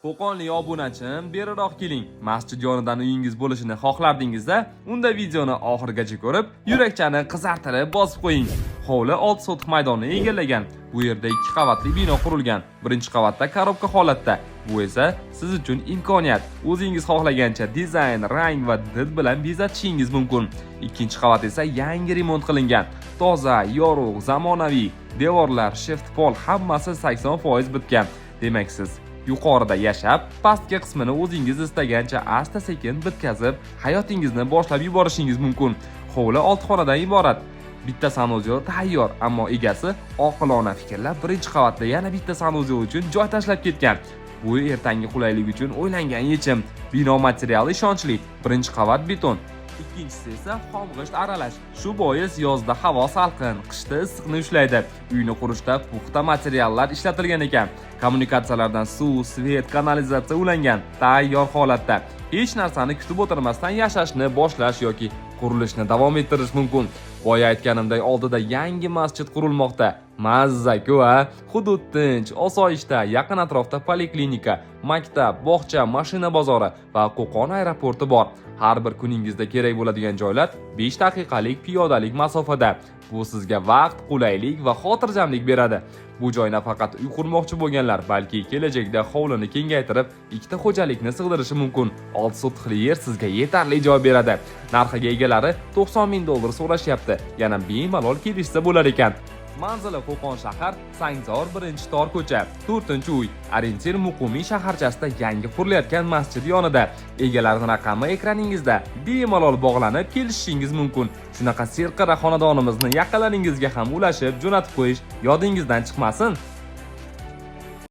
Qo'qonlik obunachim, beriroq keling. Masjid yonidan uyingiz bo'lishini xohlardingizda, unda videoni oxirigacha ko'rib, yurakchani qizartirib bosib qo'ying. Hovli 6 sotix maydonni egallagan. Bu yerda 2 qavatli bino qurilgan. Birinchi qavatda korobka holatda. Bu esa siz uchun imkoniyat. O'zingiz xohlagancha dizayn, rang va did bilan bezatishingiz mumkin. Ikkinchi qavat esa yangi remont qilingan. Toza, yorug', zamonaviy. Devorlar, shift pol hammasi 80% bitgan. Demak siz yuqorida yashab, pastki qismini o'zingiz istagancha asta-sekin bitkazib, hayotingizni boshlab yuborishingiz mumkin. Hovli 6 xonadan iborat. Bitta sanuzel tayyor, ammo egasi oqilona fikrlab birinchi qavatda yana bitta sanuzel uchun joy tashlab ketgan. Bu ertangi qulaylik uchun o'ylangan yechim. Bino materiali ishonchli, birinchi qavat beton. Ikkinchisi esa xom g'isht aralash. Shu bois yozda havo salqin, qishda issiqni ushlaydi. Uyni qurishda puxta materiallar ishlatilgan ekan. Kommunikatsiyalardan suv, svet, kanalizatsiya ulangan, tayyor holatda. Hech narsani kutib o'tirmasdan yashashni boshlash yoki qurilishni davom ettirish mumkin. Boya aytganimday oldida yangi masjid qurilmoqda. Mazza-ku, hudud tinch, osoyishta, yaqin atrofda poliklinika, maktab, bog'cha, mashina bozori va Qo'qon aeroporti bor. Har bir kuningizda kerak bo'ladigan joylar 5 daqiqalik piyodalik masofada. Bu sizga vaqt, qulaylik va xotirjamlik beradi. Bu joy nafaqat uy qurmoqchi bo'lganlar, balki kelajakda hovlini kengaytirib, ikkita xo'jalikni sig'dirishi mumkin. 6 sotixli yer sizga yetarli joy beradi. Narxiga egalari $90 ming so'rashyapti. Yana bemalol kelishsa bo'lar ekan. Manzili Qo'qon shahar, Sangzor 1-tor ko'cha, 4-uy. Orientir Muqimiy shaharchasida yangi qurilayotgan masjid yonida. Egalarning raqami ekraningizda. Bemalol bog'lanib kelishingiz mumkin. Shunaqa serqira xonadonimizni yaqinlaringizga ham ulashib, jo'natib qo'yish yodingizdan chiqmasin.